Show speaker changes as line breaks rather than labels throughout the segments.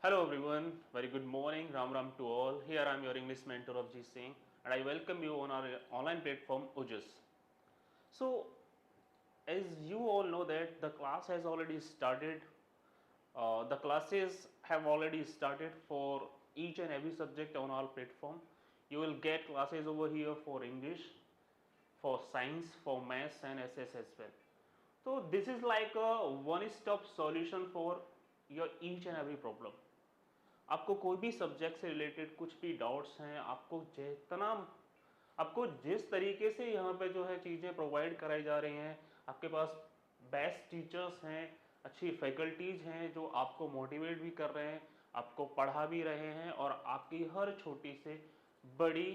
Hello everyone, very good morning, Ram Ram to all. Here I am your English mentor of G Singh and I welcome you on our online platform Ujus. So as you all know that the class has already started, the classes have already started for each and every subject on our platform. You will get classes over here for English, for science, for maths and SS as well. So this is like a one-stop solution for your each and every problem. आपको कोई भी subject से related कुछ भी doubts हैं, आपको जिस तरीके से यहाँ पे जो है चीज़ें प्रोवाइड कराई जा रही हैं, आपके पास बेस्ट टीचर्स हैं, अच्छी फैकल्टीज़ हैं जो आपको मोटिवेट भी कर रहे हैं, आपको पढ़ा भी रहे हैं और आपकी हर छोटी से बड़ी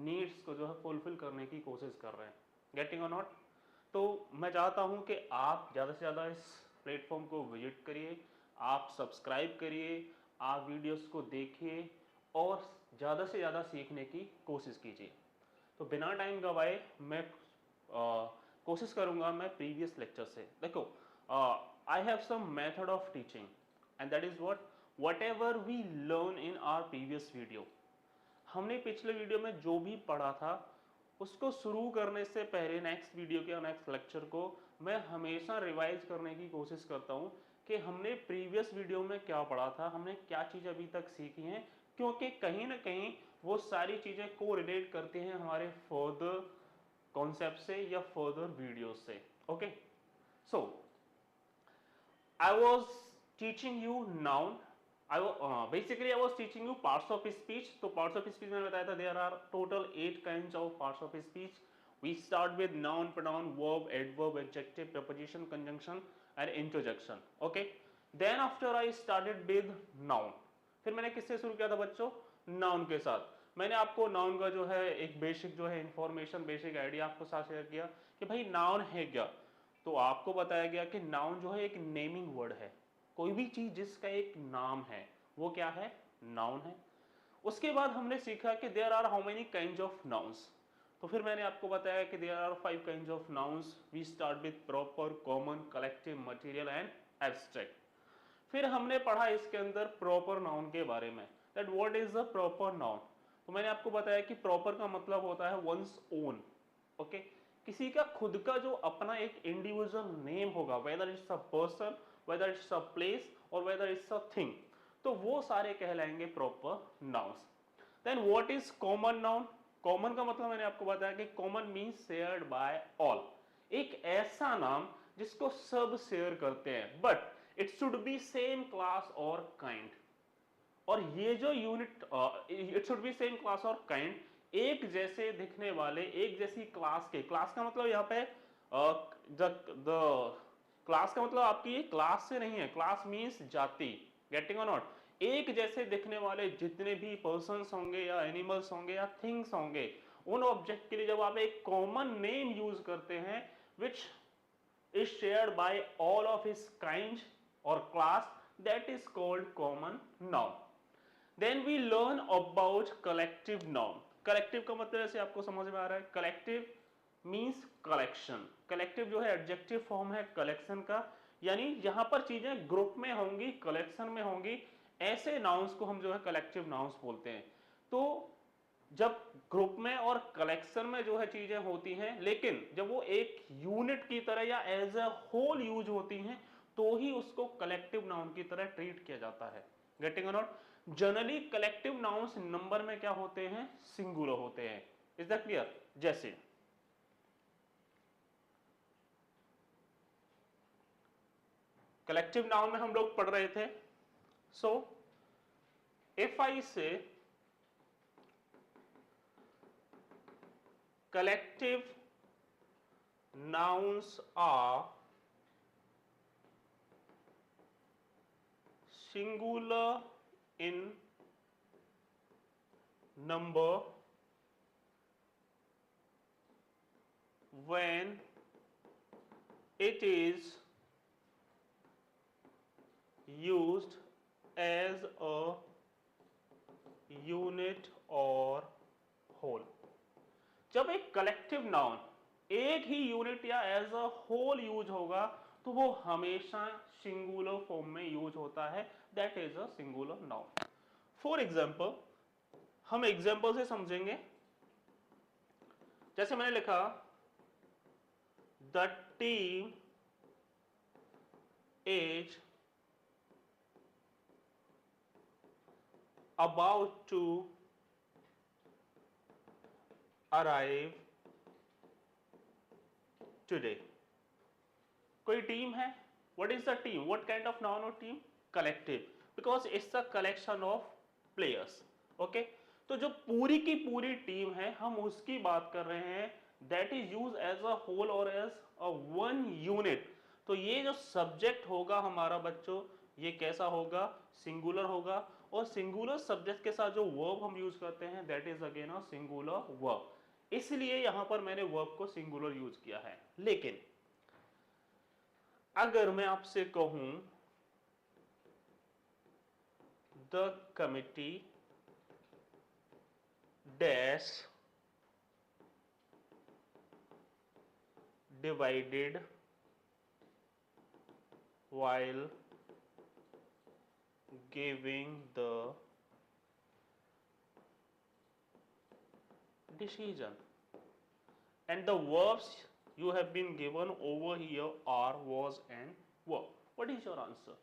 नीड्स को जो है फुलफिल करने की कोशिश कर रहे हैं। Getting or not? तो मैं चाहता हूं कि आप ज़्यादा से ज़्यादा इस प्लेटफॉर्म को विजिट करिए, आप सब्सक्राइब करिए, आप वीडियोस को देखिए और ज़्यादा से ज़्यादा सीखने की कोशिश कीजिए। तो बिना टाइम गवाए मैं कोशिश करूंगा मैं प्रीवियस लेक्चर से देखो I have some method of teaching and that is what ever we learn in our previous video. हमने पिछले वीडियो में जो भी पढ़ा था उसको शुरू करने से पहले नेक्स्ट वीडियो के नेक्स्ट लेक्चर को मैं हमेशा रिवाइज करने की कोशिश करता हूं कि हमने प्रीवियस वीडियो में क्या पढ़ा था, हमने क्या चीज़ अभी तक सीखी हैं, क्योंकि कहीं ना कहीं वो सारी चीज़ें को रिलेट करती हैं हमारे फर्दर कॉन्सेप्ट से या फर्दर वीडियो से। Okay, so I was teaching you noun, basically I was teaching you parts of speech. तो parts of speech मैंने बताया था there are total 8 kinds of parts of speech. We start with noun, pronoun, verb, adverb, adjective, preposition, conjunction and interjection. Okay. Then after I started with noun. फिर मैंने किससे शुरू किया था बच्चों? नाउन के साथ। मैंने आपको नाउन का जो है एक बेसिक जो है इंफॉर्मेशन, बेसिक आइडिया आपको साथ शेयर किया कि भाई नाउन है क्या। तो आपको बताया गया कि नाउन जो है एक नेमिंग वर्ड है, कोई भी चीज जिसका एक नाम है वो क्या है? नाउन है। उसके बाद हमने सीखा कि there are how many kinds of nouns. तो फिर मैंने आपको बताया कि there are 5 kinds of nouns. We start with proper, common, collective, material and abstract. फिर हमने पढ़ा इसके अंदर प्रॉपर नाउन के बारे में, that what is a proper noun. तो मैंने आपको बताया कि प्रॉपर का मतलब होता है वंस ओन। ओके, किसी का खुद का जो अपना एक इंडिविजुअल नेम होगा, whether it's a person, whether it's a place और वेदर इट्स अ थिंग, तो वो सारे कहलाएंगे proper nouns. Then what is common noun? Common का मतलब मैंने आपको बताया कि common means shared by all, एक ऐसा नाम जिसको सब शेयर करते हैं, but it should be same class और काइंड। और ये जो unit, it should be same class और काइंड, एक जैसे दिखने वाले, एक जैसी क्लास के, क्लास का मतलब यहाँ पे द क्लास का मतलब आपकी क्लास से नहीं है, क्लास मीन्स जाति। Getting or not? एक जैसे दिखने वाले जितने भी पर्सन्स होंगे या एनिमल्स होंगे या थिंग्स होंगे, उन ऑब्जेक्ट के लिए जब आप एक कॉमन नेम यूज करते हैं विच is shared by all of its kind or class, that is called common noun. Then we learn about collective noun. collective का मतलब ऐसे आपको समझ में आ रहा है, collective means collection. collective जो है एडजेक्टिव फॉर्म है कलेक्शन का, यानी जहां पर चीजें ग्रुप में होंगी, कलेक्शन में होंगी, ऐसे नाउन्स को हम जो है कलेक्टिव नाउन्स बोलते हैं। तो जब ग्रुप में और कलेक्शन में जो है चीजें होती हैं, लेकिन जब वो एक यूनिट की तरह या एज अ होल यूज होती हैं, तो ही उसको कलेक्टिव नाउन की तरह ट्रीट किया जाता है। Getting or not? Generally collective nouns number में क्या होते हैं? सिंगुलर होते हैं। Is that clear? जैसे कलेक्टिव नाउन में हम लोग पढ़ रहे थे, सो इफ आई से collective nouns are singular in number when it is used as a unit or whole। जब एक कलेक्टिव नाउन एक ही यूनिट या एज अ होल यूज होगा तो वो हमेशा सिंगुलर फॉर्म में यूज होता है, that is a singular noun. For example, हम एग्जाम्पल से समझेंगे। जैसे मैंने लिखा the team is about to arrive today। कोई टीम है, what is the team, what kind of noun or team, collective, because it's a collection of players। okay, तो जो पूरी की पूरी टीम है हम उसकी बात कर रहे हैं, that is used as a whole or as a one unit। तो ये जो सब्जेक्ट होगा हमारा बच्चों, ये कैसा होगा, सिंगुलर होगा, और सिंगुलर सब्जेक्ट के साथ जो वर्ब हम यूज करते हैं that is again a singular verb, इसलिए यहां पर मैंने वर्ब को सिंगुलर यूज किया है। लेकिन अगर मैं आपसे कहूं the committee dash divided while giving the decision, and the verbs you have been given over here are was and were, what is your answer?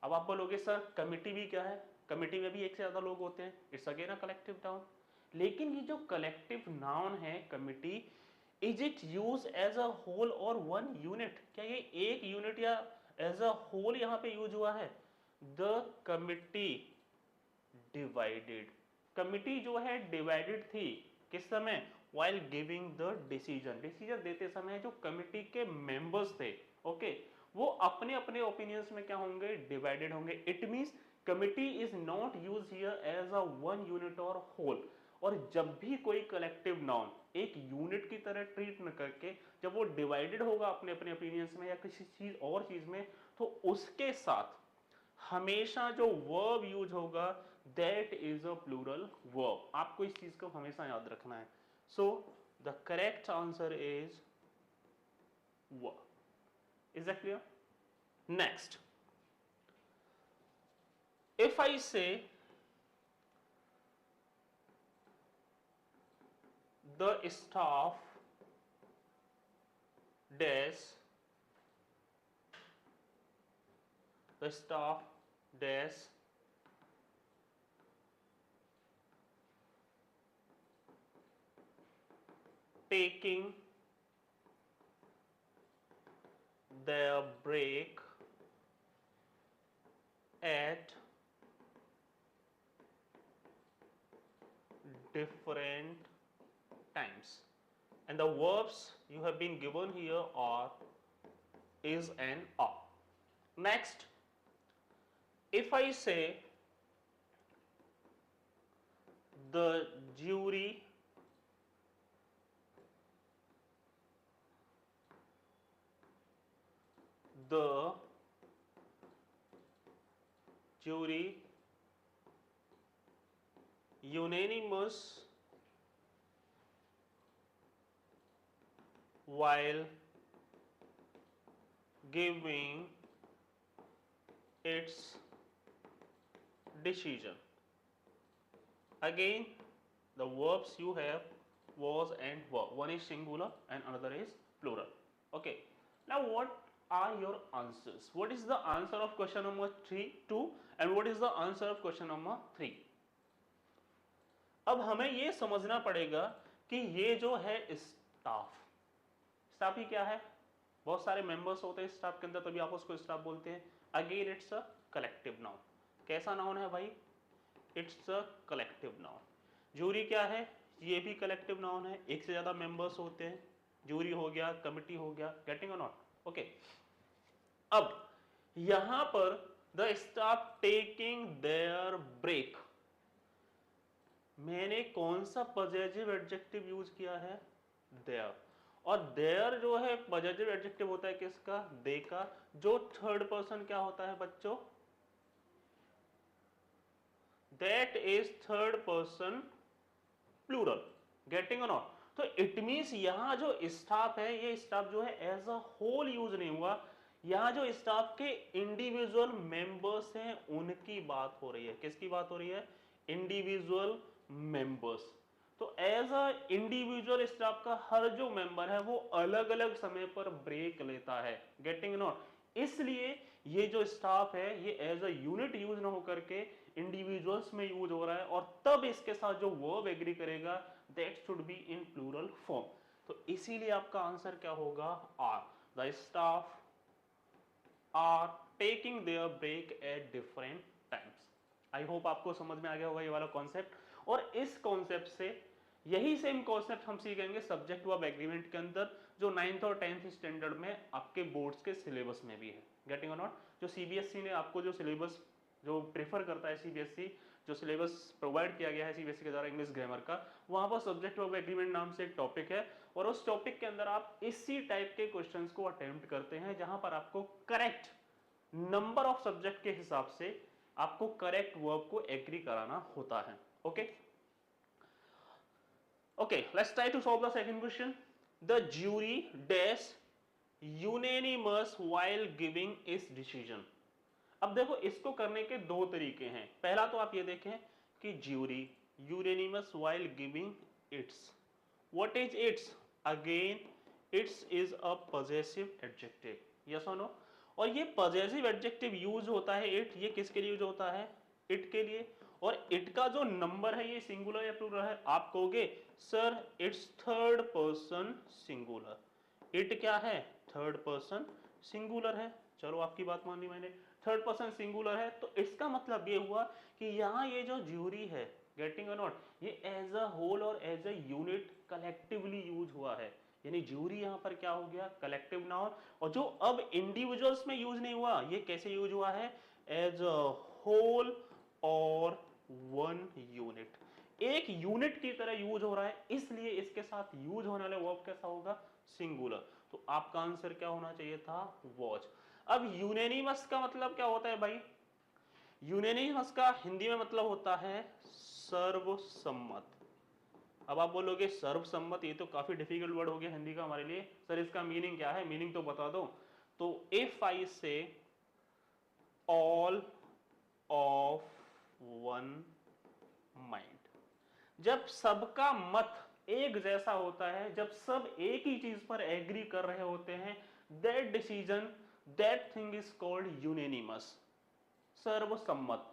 अब आप बोलोगे सर कमिटी भी क्या है, कमिटी में भी एक से ज्यादा लोग होते हैं, it's again a collective noun. लेकिन ये जो कलेक्टिव नाउन है committee, is it use as a whole or one unit, क्या ये एक यूनिट या एज अ होल यहाँ पे यूज हुआ है? द कमिटी डिवाइडेड, कमिटी जो है डिवाइडेड थी किस समय, while giving the decision, decision देते समय जो कमिटी के मेंबर्स थे, ओके, वो अपने अपने ओपिनियंस में क्या होंगे, डिवाइडेड होंगे। It means committee is not use here as a one unit or whole. और जब भी कोई कलेक्टिव नाउन एक यूनिट की तरह ट्रीट न करके जब वो डिवाइडेड होगा अपने अपने ओपिनियंस में या किसी चीज और चीज में, तो उसके साथ हमेशा जो वर्ब यूज होगा that is a plural verb. आपको इस चीज को हमेशा याद रखना है। So the correct answer is verb. Is that clear? Next, if I say the staff dash taking their break at different times, and the verbs you have been given here are is and are. Next, if I say the jury unanimous while giving its decision. Again, the verbs you have was and were. One is singular and another is plural. Okay. Now what are your answers? What is the answer of question number 2 and what is the answer of question number 3? अब हमें ये समझना पड़ेगा कि ये जो है staff, staff ही क्या है, बहुत सारे मेंबर्स होते हैं स्टाफ के अंदर, तभी आप उसको स्टाफ बोलते हैं। Again it's a collective noun. कैसा नाउन है भाई? It's a collective noun. Jury क्या है? ये भी कलेक्टिव नाउन है, एक से ज्यादा मेंबर्स होते हैं, जूरी हो गया, कमिटी हो गया, गेटिंग और नॉट? ओके। अब यहां पर the staff taking their break, मैंने कौन सा पॉजिटिव एडजेक्टिव यूज किया है? देयर। और देयर जो है पॉजिटिव एडजेक्टिव होता है किसका? दे का। जो थर्ड पर्सन क्या होता है बच्चों? That is third person plural. Getting or not? तो इट मीन्स यहाँ जो स्टाफ है, ये स्टाफ जो है एज अ होल यूज नहीं हुआ, यहाँ जो स्टाफ के इंडिविजुअल मेंबर्स हैं उनकी बात हो रही है। किसकी बात हो रही है? Individual members. तो एज अ इंडिविजुअल स्टाफ का हर जो मेंबर है वो अलग अलग समय पर ब्रेक लेता है, गेटिंग नॉट? इसलिए ये जो स्टाफ है ये एज अ यूनिट यूज ना होकर के इंडिविजुअल्स में यूज हो रहा है, और तब इसके साथ जो वर्ब एग्री करेगा that should be in plural form. तो इसीलिए आपका आंसर क्या होगा? Are. The staff are taking their break at different times. I hope आपको समझ में आ गया होगा ये वाला कॉन्सेप्ट। और इस कॉन्सेप्ट से यही सेम कॉन्सेप्ट हम सीखेंगे सब्जेक्ट वर्ब एग्रीमेंट के अंदर, जो 9th और 10th स्टैंडर्ड में आपके बोर्ड्स के सिलेबस में भी है, गेटिंग और नॉट? जो सीबीएसई ने आपको जो सिलेबस जो प्रेफर करता है, सीबीएसई जो सिलेबस प्रोवाइड किया गया है सीबीएसई के द्वारा इंग्लिश ग्रामर का, वहां पर सब्जेक्ट वर्ब एग्रीमेंट नाम से एक टॉपिक है, और उस टॉपिक के अंदर आप इसी टाइप के क्वेश्चंस को अटेम्प्ट करते हैं, जहां पर आपको करेक्ट नंबर ऑफ सब्जेक्ट के हिसाब से आपको करेक्ट वर्ब को एग्री कराना होता है। Okay okay, let's try to solve the second question. The jury dash unanimous while giving its decision. अब देखो, इसको करने के दो तरीके हैं। पहला तो आप ये देखें कि jury unanimous while giving its, what is its? Again its is a possessive adjective, yes और नो? और ये पॉजेसिव एडजेक्टिव यूज होता है इट, ये किसके लिए यूज होता है? इट के लिए। और इट का जो नंबर है ये सिंगुलर या प्लूरल है? आप कहोगे sir it's third person singular. It क्या है? थर्ड पर्सन सिंगुलर है। चलो आपकी बात मान ली मैंने, थर्ड पर्सन सिंगुलर है, तो इसका मतलब ये हुआ कि यहाँ ये जो ज्यूरी है, गेटिंग और नॉट, ये as a whole or as a unit collectively use हुआ है। यानी ज्यूरी यहाँ पर क्या हो गया? Collective noun. और जो अब इंडिविजुअल्स में यूज नहीं हुआ, ये कैसे यूज हुआ है? As a whole or one unit, एक यूनिट की तरह यूज हो रहा है, इसलिए इसके साथ यूज होने वाला वर्ब कैसा होगा? सिंगुलर। तो आपका आंसर क्या होना चाहिए था? वॉच। अब यूनेनिमस का मतलब क्या होता है भाई? यूनेनिमस का हिंदी में मतलब होता है सर्वसम्मत। अब आप बोलोगे सर्वसम्मत, ये तो काफी डिफिकल्ट वर्ड हो गया हिंदी का हमारे लिए, सर इसका मीनिंग क्या है? मीनिंग तो बता दो। तो इफ आई से ऑल ऑफ वन माइंड, जब सबका मत एक जैसा होता है, जब सब एक ही चीज पर एग्री कर रहे होते हैं, that decision, that thing is called unanimous, सर्वसम्मत।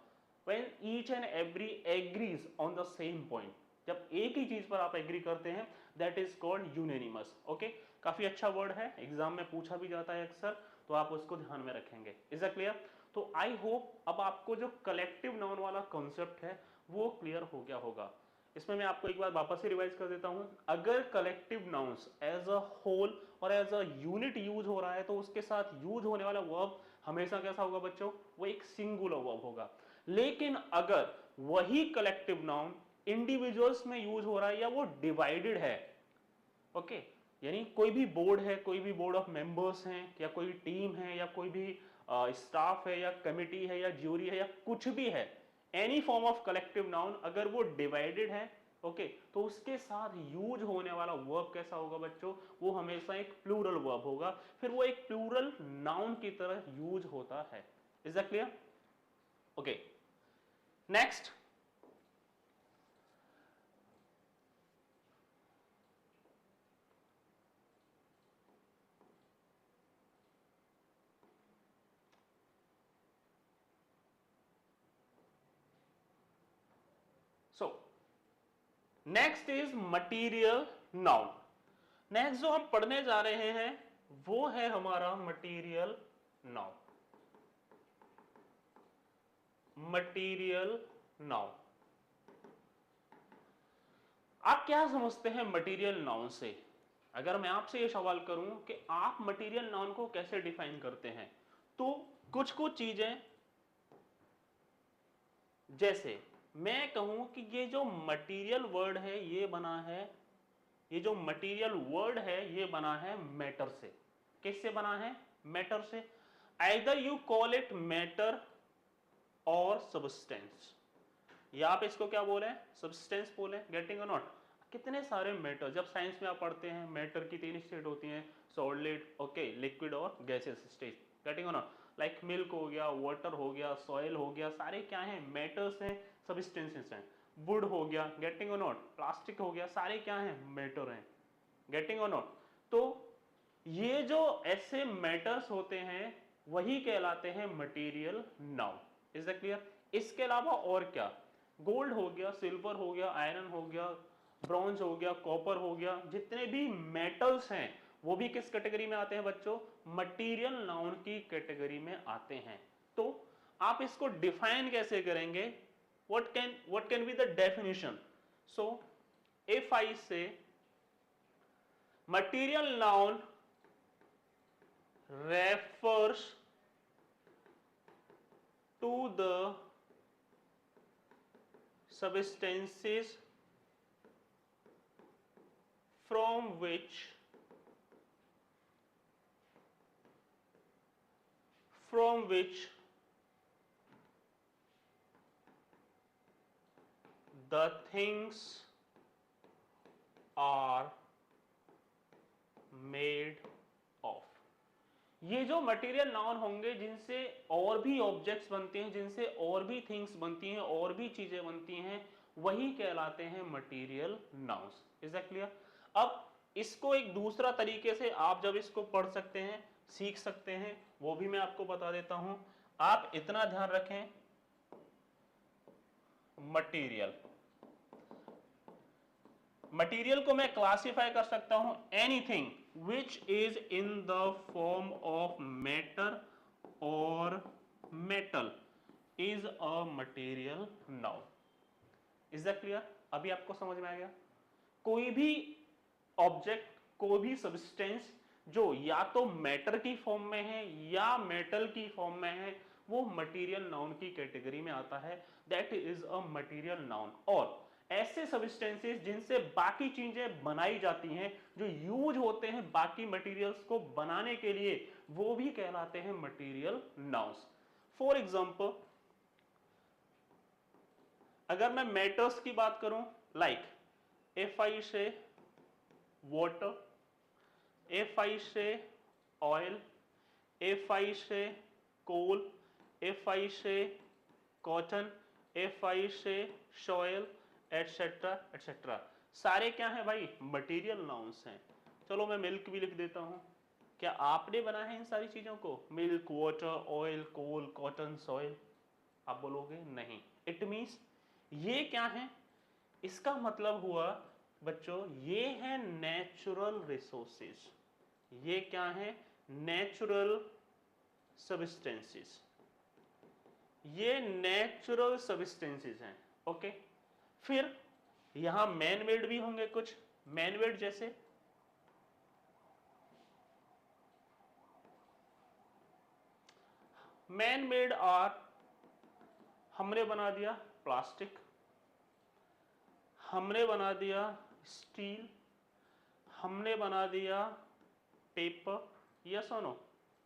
when each and every agrees on the same point, जब एक ही चीज पर आप एग्री करते हैं, दैट इज कॉल्ड यूनेनिमस। ओके, काफी अच्छा वर्ड है, एग्जाम में पूछा भी जाता है अक्सर, तो आप उसको ध्यान में रखेंगे। Is that clear? तो आई होप अब आपको जो कलेक्टिव नाउन वाला कॉन्सेप्ट है वो क्लियर हो गया होगा। इसमें मैं आपको एक बार वापस से रिवाइज कर देता हूं। अगर collective nouns as a whole or as a unit use हो रहा है, तो उसके साथ यूज होने वाला वर्ब हमेशा कैसा होगा बच्चों? वो एक सिंगुलर वर्ब होगा। लेकिन अगर वही कलेक्टिव नाउन इंडिविजुअल्स में यूज हो रहा है या वो डिवाइडेड है, ओके, यानी कोई भी बोर्ड है, कोई भी बोर्ड ऑफ मेंबर्स हैं, या कोई टीम है, या कोई भी स्टाफ है, या कमिटी है, या ज्यूरी है, या कुछ भी है, any form of collective noun, अगर वो डिवाइडेड है, ओके, तो उसके साथ यूज होने वाला वर्ब कैसा होगा बच्चों? वो हमेशा एक प्लूरल वर्ब होगा, फिर वो एक प्लूरल नाउन की तरह यूज होता है। Is that clear? Okay, next. So next is material noun. Next जो हम पढ़ने जा रहे हैं वो है हमारा मटीरियल नाउन। मटीरियल नाउन, आप क्या समझते हैं मटीरियल नाउन से? अगर मैं आपसे ये सवाल करूं कि आप मटीरियल नाउन को कैसे डिफाइन करते हैं, तो कुछ कुछ चीजें, जैसे मैं कहूं कि ये जो मटीरियल वर्ड है ये बना है, ये जो मटीरियल वर्ड है ये बना है मैटर से। किससे बना है? मैटर से। Either you call it matter और सब्सटेंस, या आप इसको क्या बोले? सब्सटेंस बोले, गेटिंग और नॉट? कितने सारे मैटर, जब साइंस में आप पढ़ते हैं मैटर की 3 स्टेट होती हैं, सॉलिड, ओके, लिक्विड और gaseous state, getting or not. Like milk हो गया, वाटर हो गया, सॉइल हो गया, सारे क्या हैं, मैटर्स हैं, सब्सटेंसेस हैं। वुड हो गया, गेटिंग और नॉट, प्लास्टिक हो गया, सारे क्या हैं, मैटर हैं, गेटिंग और नॉट। तो ये जो ऐसे मैटर्स होते हैं वही कहलाते हैं material noun. Is that clear? इसके अलावा और क्या, गोल्ड हो गया, सिल्वर हो गया, आयरन हो गया, ब्रॉन्ज हो गया, कॉपर हो गया, जितने भी मेटल्स हैं वो भी किस कैटेगरी में आते हैं बच्चों, मटेरियल नाउन की कैटेगरी में आते हैं। तो आप इसको डिफाइन कैसे करेंगे, what can be the definition? So if I say material noun refers to the substances from which the things are made of। ये जो मटेरियल नाउन होंगे जिनसे और भी ऑब्जेक्ट्स बनते हैं, जिनसे और भी थिंग्स बनती हैं, और भी चीजें बनती हैं, वही कहलाते हैं material nouns. Is that clear? अब इसको एक दूसरा तरीके से आप जब इसको पढ़ सकते हैं, सीख सकते हैं, वो भी मैं आपको बता देता हूं। आप इतना ध्यान रखें, मटेरियल को मैं क्लासिफाई कर सकता हूं anything which is in the form of matter or metal is a material noun। is that clear? अभी आपको समझ में आ गया? कोई भी ऑब्जेक्ट, कोई भी सब्सटेंस जो या तो मैटर की फॉर्म में है या मेटल की फॉर्म में है, वो मटेरियल नाउन की कैटेगरी में आता है, that is a material noun. और ऐसे सब्सटेंसेस जिनसे बाकी चीजें बनाई जाती हैं, जो यूज होते हैं बाकी मटेरियल्स को बनाने के लिए, वो भी कहलाते हैं मटेरियल नाउन्स। फॉर एग्जांपल, अगर मैं मेटल्स की बात करूं, लाइक इफ आई से water, if I say oil, if I say coal, if I say cotton, if I say soil, etc etc, सारे क्या हैं भाई, मटेरियल नाउन्स हैं। चलो मैं मिल्क भी लिख देता हूं। क्या आपने बना है इन सारी चीजों को, मिल्क, वाटर, ऑयल, कोल, कॉटन, सॉइल? आप बोलोगे नहीं। इट मीन्स ये क्या है, इसका मतलब हुआ बच्चों, ये है नेचुरल रिसोर्सेज। ये क्या है, नेचुरल सब्सटेंसेस। ये नेचुरल सब्सटेंसेस हैं, ओके। फिर यहां मैन मेड भी होंगे कुछ, मैन मेड जैसे मैन मेड आर, हमने बना दिया प्लास्टिक, हमने बना दिया स्टील, हमने बना दिया पेपर, यस और नो।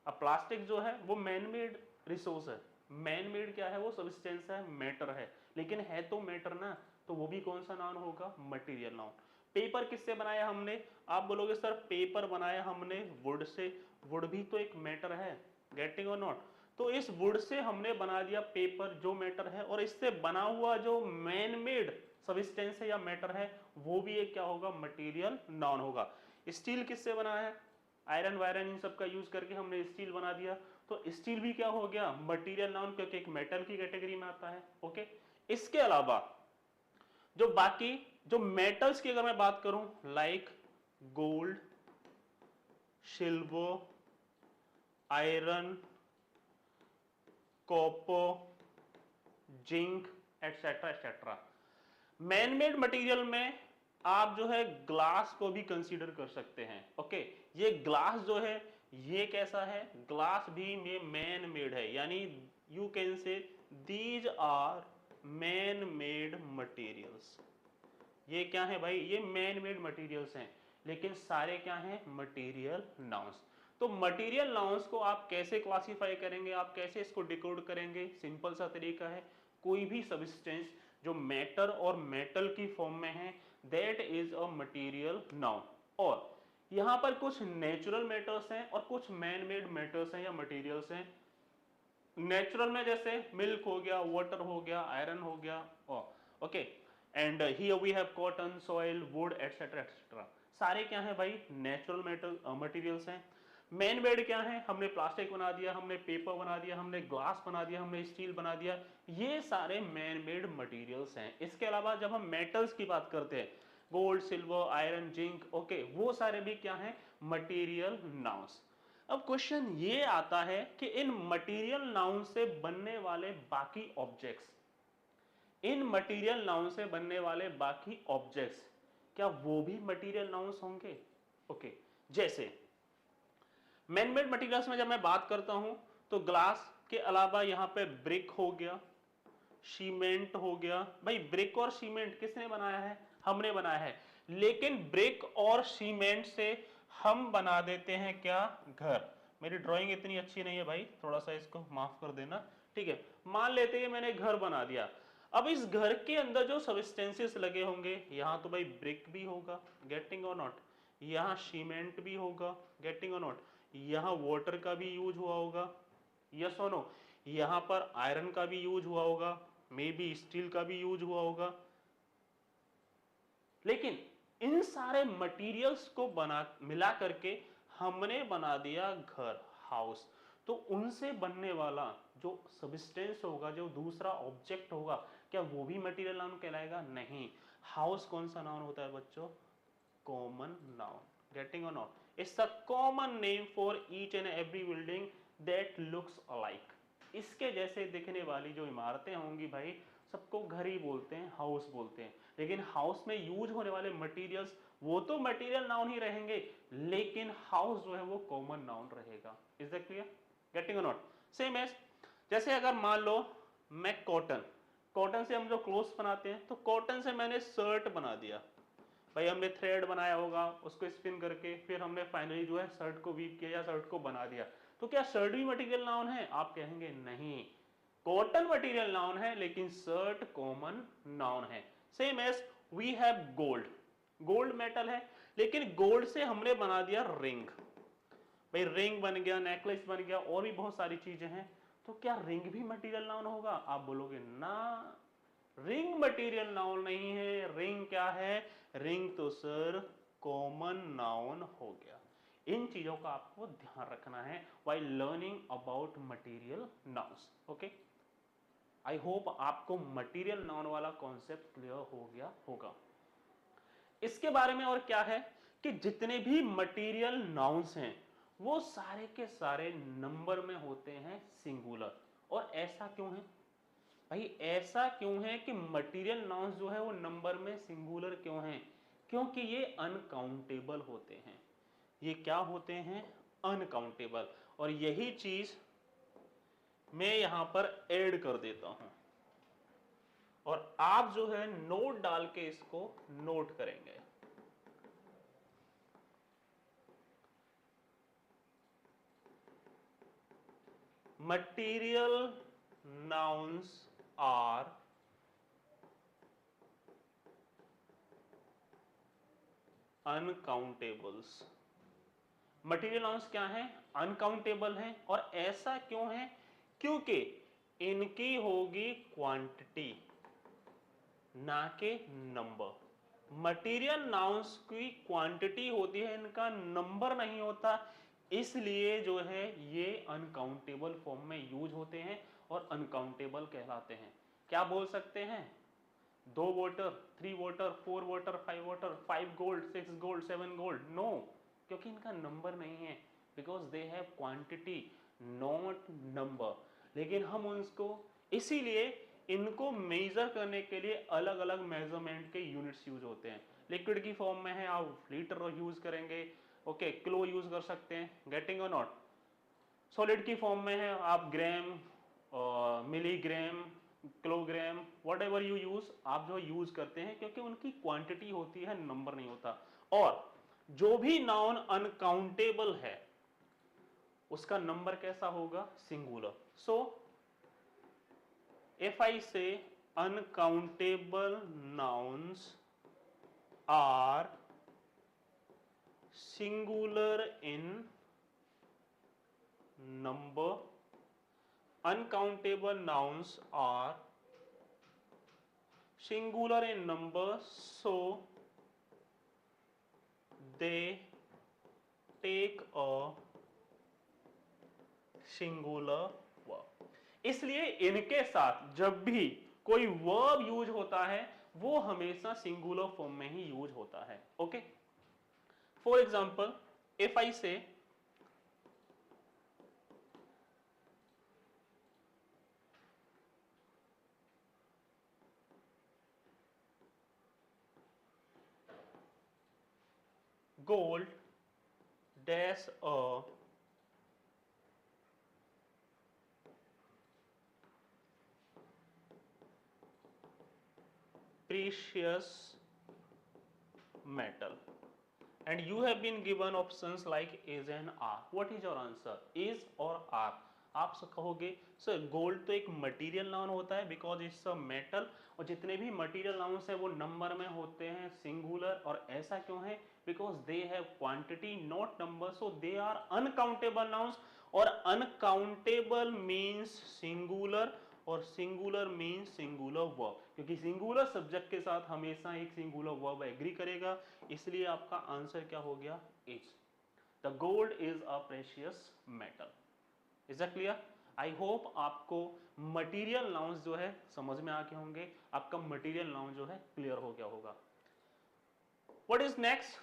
अब प्लास्टिक जो है वो मैन मेड रिसोर्स है, मैन मेड क्या है, वो सब्सटेंस है, मैटर है, लेकिन है तो मैटर ना, तो वो भी कौन सा नाउन होगा, मटेरियल नाउन। पेपर किससे बनाया हमने, आप बोलोगे सर पेपर बनाया हमने वुड से, वुड भी तो एक मैटर है, गेटिंग और नॉट। तो इस वुड से हमने बना दिया पेपर जो मैटर है, और इससे बना हुआ जो मैन मेड सब्सटेंस है या मैटर है, वो भी एक क्या होगा, मटेरियल नाउन होगा। स्टील किससे बना है, आयरन वायरन इन सब का यूज करके हमने स्टील बना दिया, तो स्टील भी क्या हो गया, मटेरियल नाउन, क्योंकि एक मेटल की कैटेगरी में आता है, ओके। इसके अलावा जो बाकी जो मेटल्स की अगर मैं बात करूं, like gold, silver, iron, copper, zinc, etcetera etcetera. Man made material में आप जो है ग्लास को भी कंसीडर कर सकते हैं, ओके। ये ग्लास जो है ये कैसा है, ग्लास भी मैन मेड है, यानी you can say these are man made materials. ये क्या है भाई, ये मैन मेड मटेरियल्स हैं, लेकिन सारे क्या हैं, मटेरियल नाउन्स। तो मटेरियल नाउन्स को आप कैसे क्लासिफाई करेंगे, आप कैसे इसको डिकोड करेंगे, सिंपल सा तरीका है, कोई भी सब्सटेंस जो मैटर और मेटल की फॉर्म में है, that is a material noun. और यहां पर कुछ नेचुरल मैटर्स हैं और कुछ मैन मेड मैटर्स हैं या मटेरियल्स हैं। नेचुरल में जैसे मिल्क हो गया, वाटर हो गया, आयरन हो गया, okay, and here we have cotton, soil, wood etcetera etcetera. सारे क्या हैं भाई? नेचुरल मटेरियल्स हैं। मैन मेड क्या है? हमने प्लास्टिक बना दिया, हमने पेपर बना दिया, हमने ग्लास बना दिया, हमने स्टील बना दिया, ये सारे मैन मेड मटेरियल्स हैं। इसके अलावा जब हम मेटल्स की बात करते हैं, gold, silver, iron, zinc, okay, वो सारे भी क्या हैं? Material nouns. अब क्वेश्चन ये आता है कि इन मटेरियल नाउन से बनने वाले बाकी ऑब्जेक्ट्स, इन मटेरियल नाउन से बनने वाले बाकी ऑब्जेक्ट्स, क्या वो भी मटेरियल नाउन्स होंगे? ओके, जैसे मैन मेड मटेरियल्स में जब मैं बात करता हूं तो ग्लास के अलावा यहां पे ब्रिक हो गया, सीमेंट हो गया। भाई ब्रिक और सीमेंट किसने बनाया है? हमने बनाया है। लेकिन ब्रिक और सीमेंट से हम बना देते हैं क्या? घर। मेरी ड्राइंग इतनी अच्छी नहीं है भाई, थोड़ा सा इसको माफ कर देना, ठीक है। मान लेते हैं मैंने घर बना दिया। अब इस घर के अंदर जो सबस्टेंसेस लगे होंगे, यहां तो भाई ब्रिक भी होगा, गेटिंग और नॉट, यहां सीमेंट भी होगा, गेटिंग और नॉट, यहां वाटर का भी यूज हुआ होगा, यस और नो, यहां पर आयरन का भी यूज हुआ होगा, मे बी स्टील का भी यूज हुआ होगा। लेकिन इन सारे मटेरियल्स को बना मिला करके हमने बना दिया घर, हाउस। तो उनसे बनने वाला जो सबस्टेंस होगा, जो दूसरा ऑब्जेक्ट होगा, क्या वो भी मटेरियल नाउन कहलाएगा? नहीं। हाउस कौन सा नाउन होता है बच्चों? Common noun, getting or not. It's a common name for each and every building that looks alike. इसके जैसे दिखने वाली जो इमारतें होंगी भाई, सबको घर ही बोलते हैं, हाउस बोलते हैं। लेकिन हाउस में यूज होने वाले मटेरियल्स वो तो मटेरियल नाउन ही रहेंगे, लेकिन हाउस जो है वो कॉमन नाउन रहेगा। Is that clear? Getting or not? Same as जैसे अगर मान लो मैं कॉटन, कॉटन से हम जो क्लोथ्स बनाते हैं, तो कॉटन से मैंने शर्ट बना दिया। भाई हमने थ्रेड बनाया होगा, उसको स्पिन करके फिर हमने फाइनली जो है शर्ट को वीव किया या शर्ट को बना दिया। तो क्या शर्ट भी मटेरियल नाउन है? आप कहेंगे नहीं, कॉटन मटेरियल नाउन है लेकिन शर्ट कॉमन नाउन है। Same as we have gold, gold metal है, लेकिन गोल्ड से हमने बना दिया रिंग। भाई रिंग बन गया, नेकलेस बन गया, और भी बहुत सारी चीजें हैं। तो क्या रिंग भी मटेरियल नाउन होगा? आप बोलोगे ना, रिंग मटेरियल नाउन नहीं है। रिंग क्या है? रिंग तो सर कॉमन नाउन हो गया। इन चीजों का आपको ध्यान रखना है while learning about material nouns. Okay, I hope आपको मटेरियल नाउन वाला कॉन्सेप्ट क्लियर हो गया होगा। इसके बारे में और क्या है कि जितने भी मटेरियल नाउन्स हैं वो सारे के सारे नंबर में होते हैं, सिंगुलर। और ऐसा क्यों है भाई? ऐसा क्यों है कि मटेरियल नाउन्स जो है वो नंबर में सिंगुलर क्यों हैं? क्योंकि ये अनकाउंटेबल होते हैं। ये क्या होते हैं? अनकाउंटेबल। और यही चीज मैं यहां पर ऐड कर देता हूं, और आप जो है नोट डाल के इसको नोट करेंगे। Material nouns are uncountables. Material nouns क्या हैं? अनकाउंटेबल हैं। और ऐसा क्यों है? क्योंकि इनकी होगी क्वांटिटी, ना के नंबर। मटेरियल नाउन्स की क्वांटिटी होती है, इनका नंबर नहीं होता, इसलिए जो है ये अनकाउंटेबल फॉर्म में यूज होते हैं और अनकाउंटेबल कहलाते हैं। क्या बोल सकते हैं? 2 water, 3 water, 4 water, 5 water, 5 gold, 6 gold, 7 gold? No, क्योंकि इनका नंबर नहीं है, because they have quantity not number. लेकिन हम उसको इसीलिए इनको मेजर करने के लिए अलग अलग मेजरमेंट के यूनिट्स यूज होते हैं। लिक्विड की फॉर्म में है आप लीटर यूज करेंगे, ओके, किलो यूज कर सकते हैं, गेटिंग और नॉट। सॉलिड की फॉर्म में है आप gram, milligram, kilogram, whatever you use, आप जो यूज करते हैं, क्योंकि उनकी क्वांटिटी होती है, नंबर नहीं होता। और जो भी नाउन अनकाउंटेबल है उसका नंबर कैसा होगा? Singular. So if I say uncountable nouns are singular in number, uncountable nouns are singular in number, so they take a singular verb. इसलिए इनके साथ जब भी कोई वर्ब यूज होता है वो हमेशा सिंगुलर फॉर्म में ही यूज होता है. Okay, for example if I से gold dash a precious metal and you have been given options like is and are. What is your answer? Is or are? आप कहोगे सर गोल्ड तो एक material noun होता है because it's a metal, और जितने भी मटेरियल नाउन्स हैं वो नंबर में होते हैं सिंगुलर. और ऐसा क्यों है? Because they have quantity not number, so they are uncountable nouns. और अनकाउंटेबल मीन्स सिंगुलर और सिंगुलर मीन्स सिंगुलर वर्ब, क्योंकि सिंगुलर सब्जेक्ट के साथ हमेशा एक सिंगुलर वर्ब एग्री करेगा. इसलिए आपका आंसर क्या हो गया? Is. The gold is a precious metal. Is that clear? I hope आपको मटेरियल नाउन्स जो है समझ में आ गए होंगे, आपका मटेरियल नाउन जो है क्लियर हो गया होगा. What is next?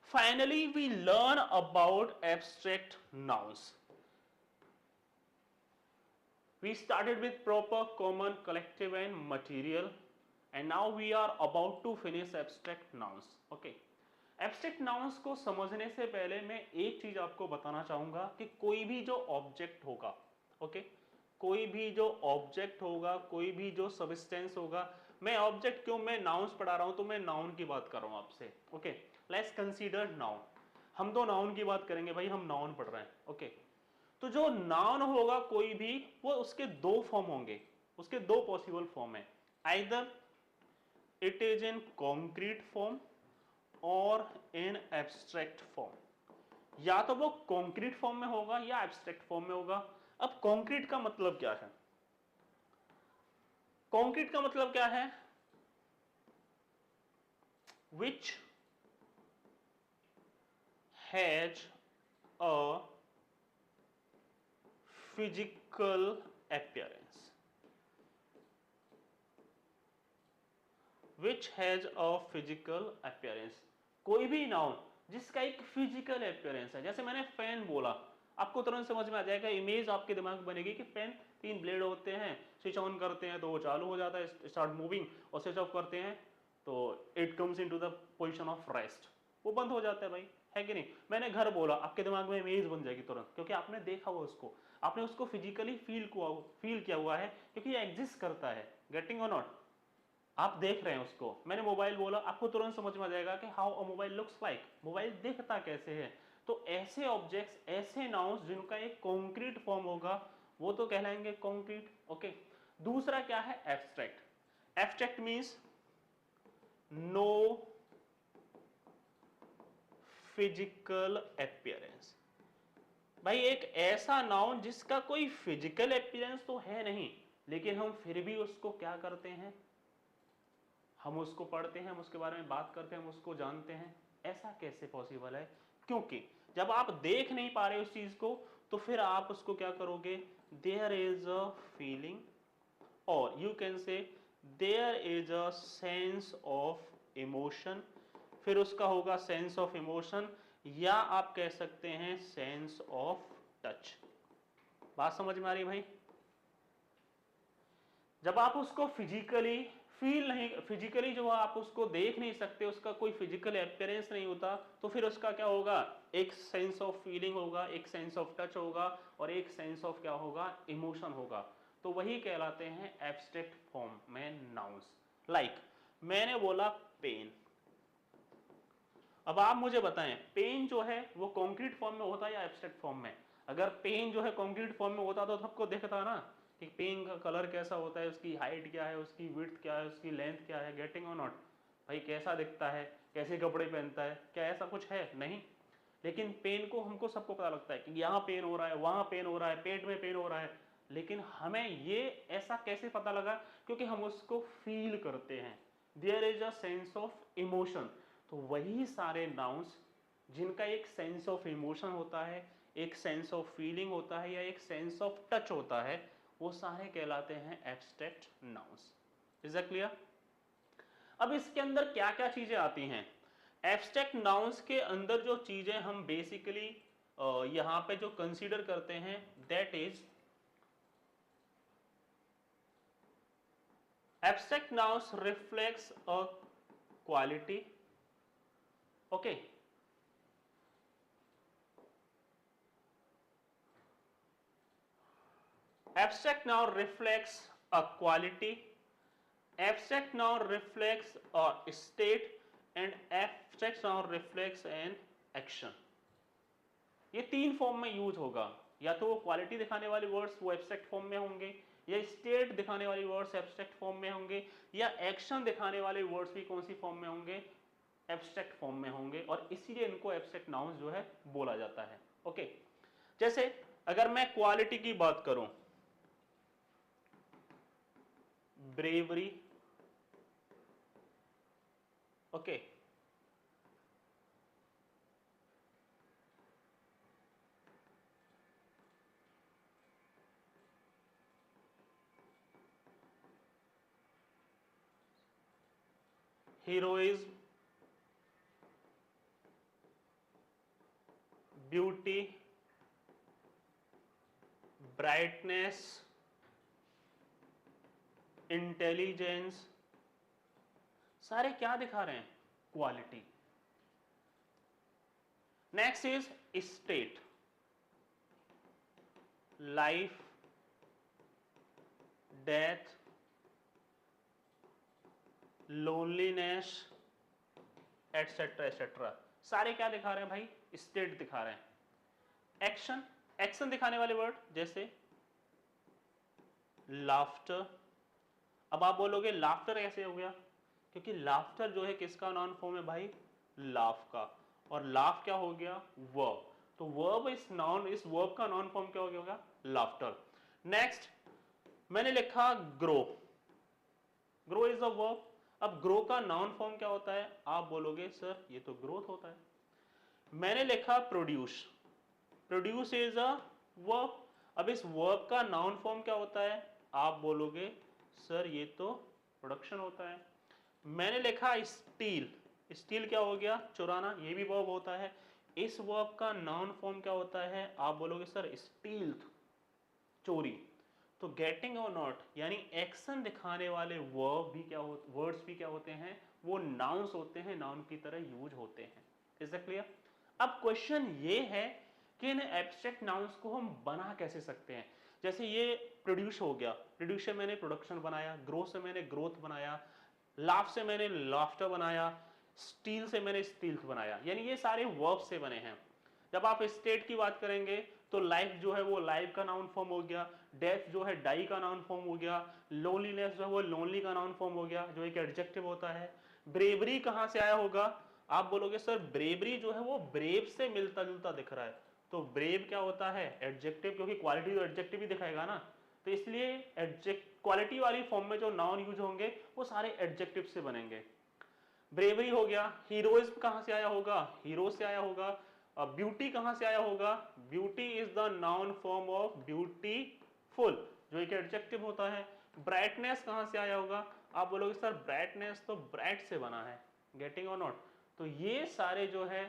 Finally we learn about abstract nouns. We started with proper, common, collective and material, and now we are about to finish abstract nouns. Okay. Abstract nouns को समझने से पहले मैं एक चीज आपको बताना चाहूंगा कि कोई भी जो ऑब्जेक्ट होगा, ओके, कोई भी जो ऑब्जेक्ट होगा, कोई भी जो सब्सटेंस होगा, मैं ऑब्जेक्ट क्यों, मैं नाउन्स पढ़ा रहा हूं तो मैं नाउन की बात कर रहा हूं आपसे. Okay, let's consider noun. हम तो नाउन की बात करेंगे भाई, हम नाउन पढ़ रहे हैं. ओके, तो जो नाउन होगा कोई भी, वो उसके दो फॉर्म होंगे, उसके दो पॉसिबल फॉर्म है. Either it is in concrete form और इन एब्स्ट्रैक्ट फॉर्म. या तो वो कॉन्क्रीट फॉर्म में होगा या एब्स्ट्रैक्ट फॉर्म में होगा. अब कॉन्क्रीट का मतलब क्या है? कॉन्क्रीट का मतलब क्या है? Which has a physical appearance, which has a physical appearance. कोई भी नाउन जिसका एक फिजिकल appearance है, जैसे मैंने फैन बोला, आपको तुरंत समझ में आ जाएगा, इमेज आपके दिमाग में बनेगी कि फैन 3 ब्लेड होते हैं, स्विच ऑन करते हैं तो वो चालू हो जाता है, स्टार्ट मूविंग, और स्विच ऑफ करते हैं तो it comes into the position of rest, वो बंद हो जाता है भाई, है कि नहीं? मैंने घर बोला, आपके दिमाग में इमेज बन जाएगी तुरंत, क्योंकि आपने देखा हुआ उसको, आपने उसको फिजिकली फील किया हुआ है, क्योंकि ये एग्जिस्ट करता है. Getting or not? आप देख रहे हैं उसको. मैंने मोबाइल बोला, आपको तुरंत समझ में आ जाएगा कि how a mobile looks like, mobile दिखता कैसे है. तो ऐसे ऑब्जेक्ट्स, ऐसे नाउन्स जिनका एक कॉन्क्रीट फॉर्म होगा वो तो कहलाएंगे कॉन्क्रीट. ओके. दूसरा क्या है? Abstract. Abstract means no physical appearance. भाई एक ऐसा नाउन जिसका कोई फिजिकल अपीयरेंस तो है नहीं, लेकिन हम फिर भी उसको क्या करते हैं, हम उसको पढ़ते हैं, हम उसके बारे में बात करते हैं, हम उसको जानते हैं. ऐसा कैसे पॉसिबल है? क्योंकि जब आप देख नहीं पा रहे उस चीज को तो फिर आप उसको क्या करोगे? देयर इज अ फीलिंग, और you can say there is a sense of emotion. फिर उसका होगा सेंस ऑफ इमोशन, या आप कह सकते हैं सेंस ऑफ टच. बात समझ में आ रही है भाई? जब आप उसको फिजिकली फील नहीं, फिजिकली जो आप उसको देख नहीं सकते, उसका कोई फिजिकल अपीयरेंस नहीं होता, तो फिर उसका क्या होगा? एक सेंस ऑफ फीलिंग होगा, एक सेंस ऑफ टच होगा, और एक सेंस ऑफ क्या होगा? इमोशन होगा. तो वही कहलाते हैं एब्स्ट्रैक्ट फॉर्म में नाउन्स. लाइक मैंने बोला पेन. अब आप मुझे बताएं, पेन जो है वो कॉन्क्रीट फॉर्म में होता है या एब्स्ट्रैक्ट फॉर्म में? अगर पेन जो है कॉन्क्रीट फॉर्म में होता तो सबको दिखता ना कि पेन का कलर कैसा होता है, उसकी हाइट क्या है, उसकी विड्थ क्या है, उसकी लेंथ क्या है. Getting or not? भाई कैसा दिखता है, कैसे कपड़े पहनता है, क्या ऐसा कुछ है? नहीं। लेकिन पेन को हमको सबको पता लगता है कि यहाँ पेन हो रहा है, वहाँ पेन हो रहा है, पेट में पेन हो रहा है, लेकिन हमें ये ऐसा कैसे पता लगा? क्योंकि हम उसको फील करते हैं। There is a sense of emotion. तो वही सारे नाउन्स जिनका एक सेंस ऑफ इमोशन होता है, एक सेंस ऑफ फीलिंग होता है, या एक सेंस ऑफ टच होता है, वो सारे कहलाते हैं abstract nouns. Is that clear? अब इसके अंदर क्या क्या चीजें आती हैं? एब्स्ट्रैक्ट नाउन्स के अंदर जो चीजें हम बेसिकली यहां पे जो कंसीडर करते हैं, that is abstract nouns reflects a quality. Okay, abstract noun reflects a quality, abstract noun reflects a state, and abstract noun reflects an action. ये तीन फॉर्म में यूज होगा, या तो वो क्वालिटी दिखाने वाले वर्ड्स वो एब्स्ट्रैक्ट फॉर्म में होंगे, या स्टेट दिखाने वाले वर्ड्स एब्स्ट्रैक्ट फॉर्म में होंगे, या एक्शन दिखाने वाले वर्ड्स भी कौन सी फॉर्म में होंगे? एब्स्ट्रैक्ट फॉर्म में होंगे, और इसीलिए इनको एब्स्ट्रैक्ट नाउन्स जो है बोला जाता है। ओके, जैसे अगर मैं क्वालिटी की बात करूं, bravery, okay, heroism, beauty, brightness, intelligence, सारे क्या दिखा रहे हैं? Quality. Next is state, life, death, loneliness, etcetera etcetera, सारे क्या दिखा रहे हैं भाई? स्टेट दिखा रहे हैं। एक्शन, एक्शन दिखाने वाले वर्ड जैसे लाफ्टर। अब आप बोलोगे लाफ्टर कैसे हो गया? क्योंकि लाफ्टर जो है किसका नाउन फॉर्म है भाई? लाफ का, और लाफ क्या हो गया? वर्ब। तो वर्ब इस नाउन, इस वर्ब का नाउन फॉर्म क्या हो गया होगा? लाफ्टर। नेक्स्ट मैंने लिखा grow, grow is a verb. अब ग्रो का नाउन फॉर्म क्या होता है? आप बोलोगे सर ये तो ग्रोथ होता है। मैंने लिखा produce, produce is a verb. अब इस वर्ब का नाउन फॉर्म क्या होता है? आप बोलोगे सर ये तो प्रोडक्शन होता है। मैंने लिखा स्टील, स्टील क्या हो गया? चुराना, ये भी वर्ब होता है। इस वर्ब का नाउन फॉर्म क्या होता है? आप बोलोगे सर स्टील, चोरी। तो गेटिंग और नॉट यानी एक्शन दिखाने वाले वर्ब भी क्या हो, वर्ड्स भी क्या होते हैं? वो नाउन्स होते हैं, नाउन की तरह यूज होते हैं। Is that clear? अब क्वेश्चन ये है कि इन एब्स्ट्रैक्ट नाउन्स को हम बना कैसे सकते हैं? जैसे ये प्रोड्यूस हो गया, प्रोड्यूस से मैंने प्रोडक्शन बनाया, ग्रो से मैंने ग्रोथ बनाया, लाफ से मैंने लाफ्टर बनाया, स्टील से मैंने स्टील बनाया, यानी ये सारे वर्ब से बने हैं। जब आप स्टेट की बात करेंगे तो लाइफ जो है वो लाइफ का नाउन फॉर्म हो गया, डेथ जो है डाई का नाउन फॉर्म हो गया, लोनलीनेस जो है वो लोनली का नाउन फॉर्म हो गया जो एक एडजेक्टिव होता है। ब्रेवरी कहां से आया होगा? आप बोलोगे सर ब्रेवरी जो है वो ब्रेव से मिलता जुलता दिख रहा है, तो ब्रेव क्या होता है? एडजेक्टिव, क्योंकि क्वालिटी तो एडजेक्टिव ही दिखाएगा ना, तो इसलिए एडजेक्ट क्वालिटी वाली फॉर्म में जो नाउन यूज होंगे वो सारे एडजेक्टिव से बनेंगे। ब्रेवरी हो गया। हीरोइज्म कहां से आया होगा? हीरो से आया होगा। ब्यूटी कहां से आया होगा? Beauty is the noun form of beautiful, जो एक एडजेक्टिव होता है। ब्राइटनेस कहां से आया होगा? आप बोलोगे सर ब्राइटनेस तो ब्राइट से बना है, गेटिंग और नॉट। तो ये सारे जो है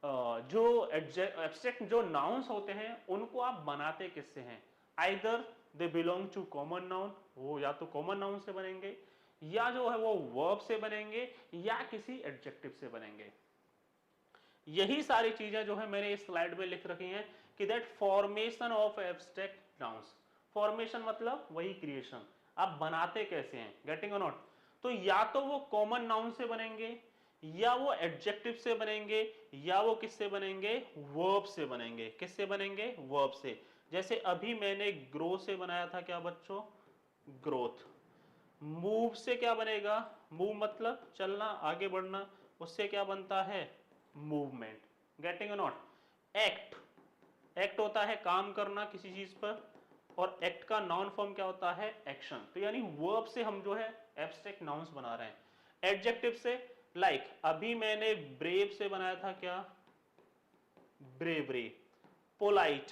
जो एब्स्ट्रैक्ट जो नाउन्स होते हैं उनको आप बनाते किससे हैं? Either they belong to common noun, वो या तो कॉमन नाउन से बनेंगे, या जो है वो वर्ब से बनेंगे, या किसी एडजेक्टिव से बनेंगे। यही सारी चीजें जो है मैंने इस स्लाइड में लिख रखी हैं कि that formation of abstract nouns. Formation मतलब वही क्रिएशन, आप बनाते कैसे हैं, गेटिंग और नॉट। तो या तो वो कॉमन नाउन से बनेंगे, या वो एडजेक्टिव से बनेंगे, या वो किससे बनेंगे? वर्ब से बनेंगे। किससे बनेंगे? वर्ब से। जैसे अभी मैंने ग्रो से बनाया था क्या बच्चों? ग्रोथ। मूव से क्या बनेगा? मूव मतलब चलना, आगे बढ़ना, उससे क्या बनता है? Movement. Getting not? Act, act होता है काम करना किसी चीज पर, और एक्ट का नाउन फॉर्म क्या होता है? एक्शन। तो यानी वर्ब से हम जो है एब्स्ट्रैक्ट नाउन्स बना रहे हैं। एडजेक्टिव से लाइक अभी मैंने ब्रेव से बनाया था क्या? ब्रेवरी। पोलाइट,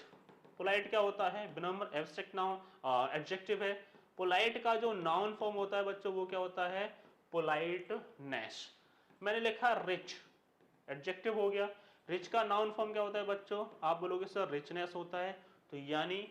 पोलाइट क्या होता है? विनम्र, एब्स्ट्रैक्ट नाउन एडजेक्टिव है। पोलाइट का जो नाउन फॉर्म होता है बच्चों वो क्या होता है? पोलाइटनेस। मैंने लिखा रिच, एडजेक्टिव हो गया। रिच का नाउन फॉर्म क्या होता है बच्चों? आप बोलोगे सर रिचनेस होता है, तो यानी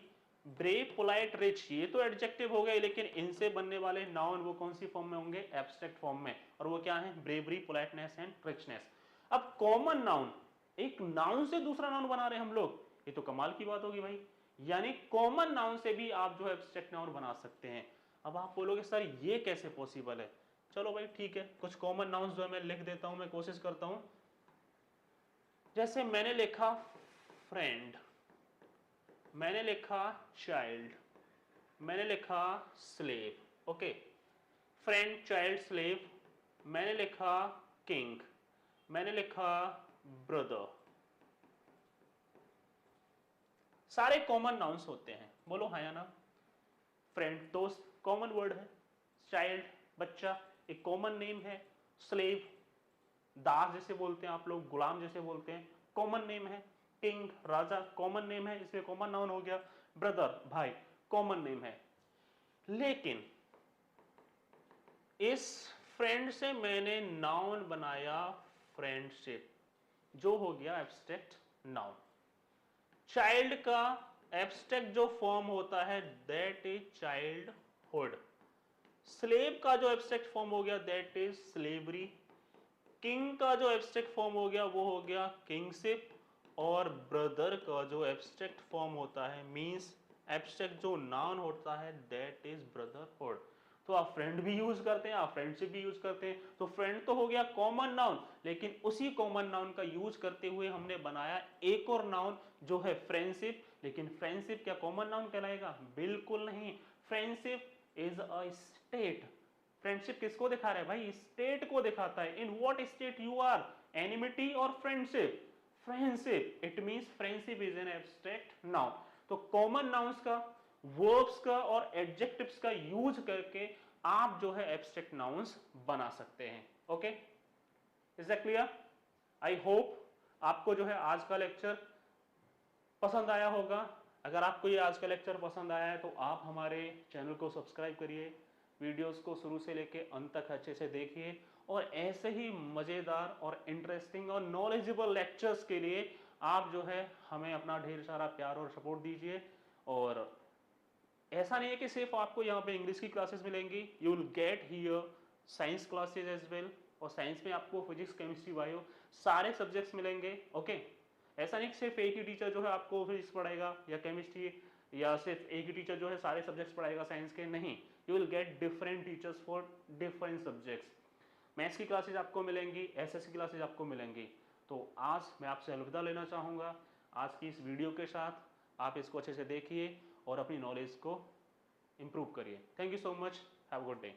ब्रेव, पोलाइट, रिच, ये तो एडजेक्टिव हो गए, लेकिन इनसे बनने वाले नाउन वो कौन सी फॉर्म में होंगे? एब्स्ट्रैक्ट फॉर्म में। और वो क्या है? Bravery, politeness and richness. अब कॉमन नाउन, एक नाउन से दूसरा नाउन बना रहे हैं हम लोग, ये तो कमाल की बात होगी भाई। यानी कॉमन नाउन से भी आप जो है एब्स्ट्रैक्ट नाउन बना सकते हैं। अब आप बोलोगे सर ये कैसे पॉसिबल है? चलो भाई ठीक है, कुछ कॉमन नाउन्स जो है मैं लिख देता हूं, मैं कोशिश करता हूं। जैसे मैंने लिखा फ्रेंड, मैंने लिखा चाइल्ड, मैंने लिखा slave. Okay, friend, child, slave. मैंने लिखा किंग, मैंने लिखा ब्रदर। सारे कॉमन नाउन्स होते हैं, बोलो हाँ या ना? फ्रेंड दोस्त कॉमन वर्ड है, चाइल्ड बच्चा एक कॉमन नेम है, स्लेव दास जैसे बोलते हैं आप लोग, गुलाम जैसे बोलते हैं, कॉमन नेम है। किंग राजा कॉमन नेम है, इसमें कॉमन नाउन हो गया। ब्रदर भाई कॉमन नेम है। लेकिन इस फ्रेंड से मैंने नाउन बनाया फ्रेंडशिप, जो हो गया एब्स्ट्रैक्ट नाउन। चाइल्ड का एब्स्ट्रैक्ट जो फॉर्म होता है दैट इज चाइल्डहुड। स्लेव का जो एब्स्ट्रैक्ट फॉर्म हो गया दैट इज स्लेवरी। किंग का जो एब्स्ट्रैक्ट फॉर्म हो गया वो हो गया किंगशिप। और ब्रदर का जो एब्स्ट्रैक्ट फॉर्म होता है मींस एब्स्ट्रैक्ट जो नाउन होता है दैट इज ब्रदरहुड। तो आप फ्रेंड भी यूज करते हैं, आप फ्रेंडशिप भी यूज करते हैं। तो फ्रेंड तो हो गया कॉमन नाउन, लेकिन उसी कॉमन नाउन का यूज करते हुए हमने बनाया एक और नाउन जो है फ्रेंडशिप। लेकिन फ्रेंडशिप क्या कॉमन नाउन कहलाएगा? बिल्कुल नहीं। Friendship is a state. Friendship किसको दिखा रहा है भाई? स्टेट को दिखाता है। In what state you are, enmity और friendship? Friendship, it means friendship is an abstract noun. तो कॉमन नाउन्स का, वर्ब्स का और एडजेक्टिव्स का यूज करके आप जो है एब्स्ट्रैक्ट नाउन्स बना सकते हैं। Okay, is that clear? I hope आपको जो है आज का लेक्चर पसंद आया होगा। अगर आपको ये आज का लेक्चर पसंद आया है तो आप हमारे चैनल को सब्सक्राइब करिए, वीडियोस को शुरू से लेके अंत तक अच्छे से देखिए, और ऐसे ही मज़ेदार और इंटरेस्टिंग और नॉलेजेबल लेक्चर्स के लिए आप जो है हमें अपना ढेर सारा प्यार और सपोर्ट दीजिए। और ऐसा नहीं है कि सिर्फ आपको यहाँ पे इंग्लिश की क्लासेस मिलेंगी, you will get here science classes as well. और साइंस में आपको फिजिक्स, केमिस्ट्री, बायो सारे सब्जेक्ट्स मिलेंगे। ओके, ऐसा नहीं कि सिर्फ एक ही टीचर जो है आपको फिजिक्स पढ़ाएगा या केमिस्ट्री, या सिर्फ एक ही टीचर जो है सारे सब्जेक्ट्स पढ़ाएगा साइंस के, नहीं। You will get different teachers for different subjects. Maths की क्लासेज आपको मिलेंगी, एसएससी क्लासेज आपको मिलेंगी। तो आज मैं आपसे अलविदा लेना चाहूँगा आज की इस वीडियो के साथ। आप इसको अच्छे से देखिए और अपनी नॉलेज को इम्प्रूव करिए। Thank you so much, have a good day.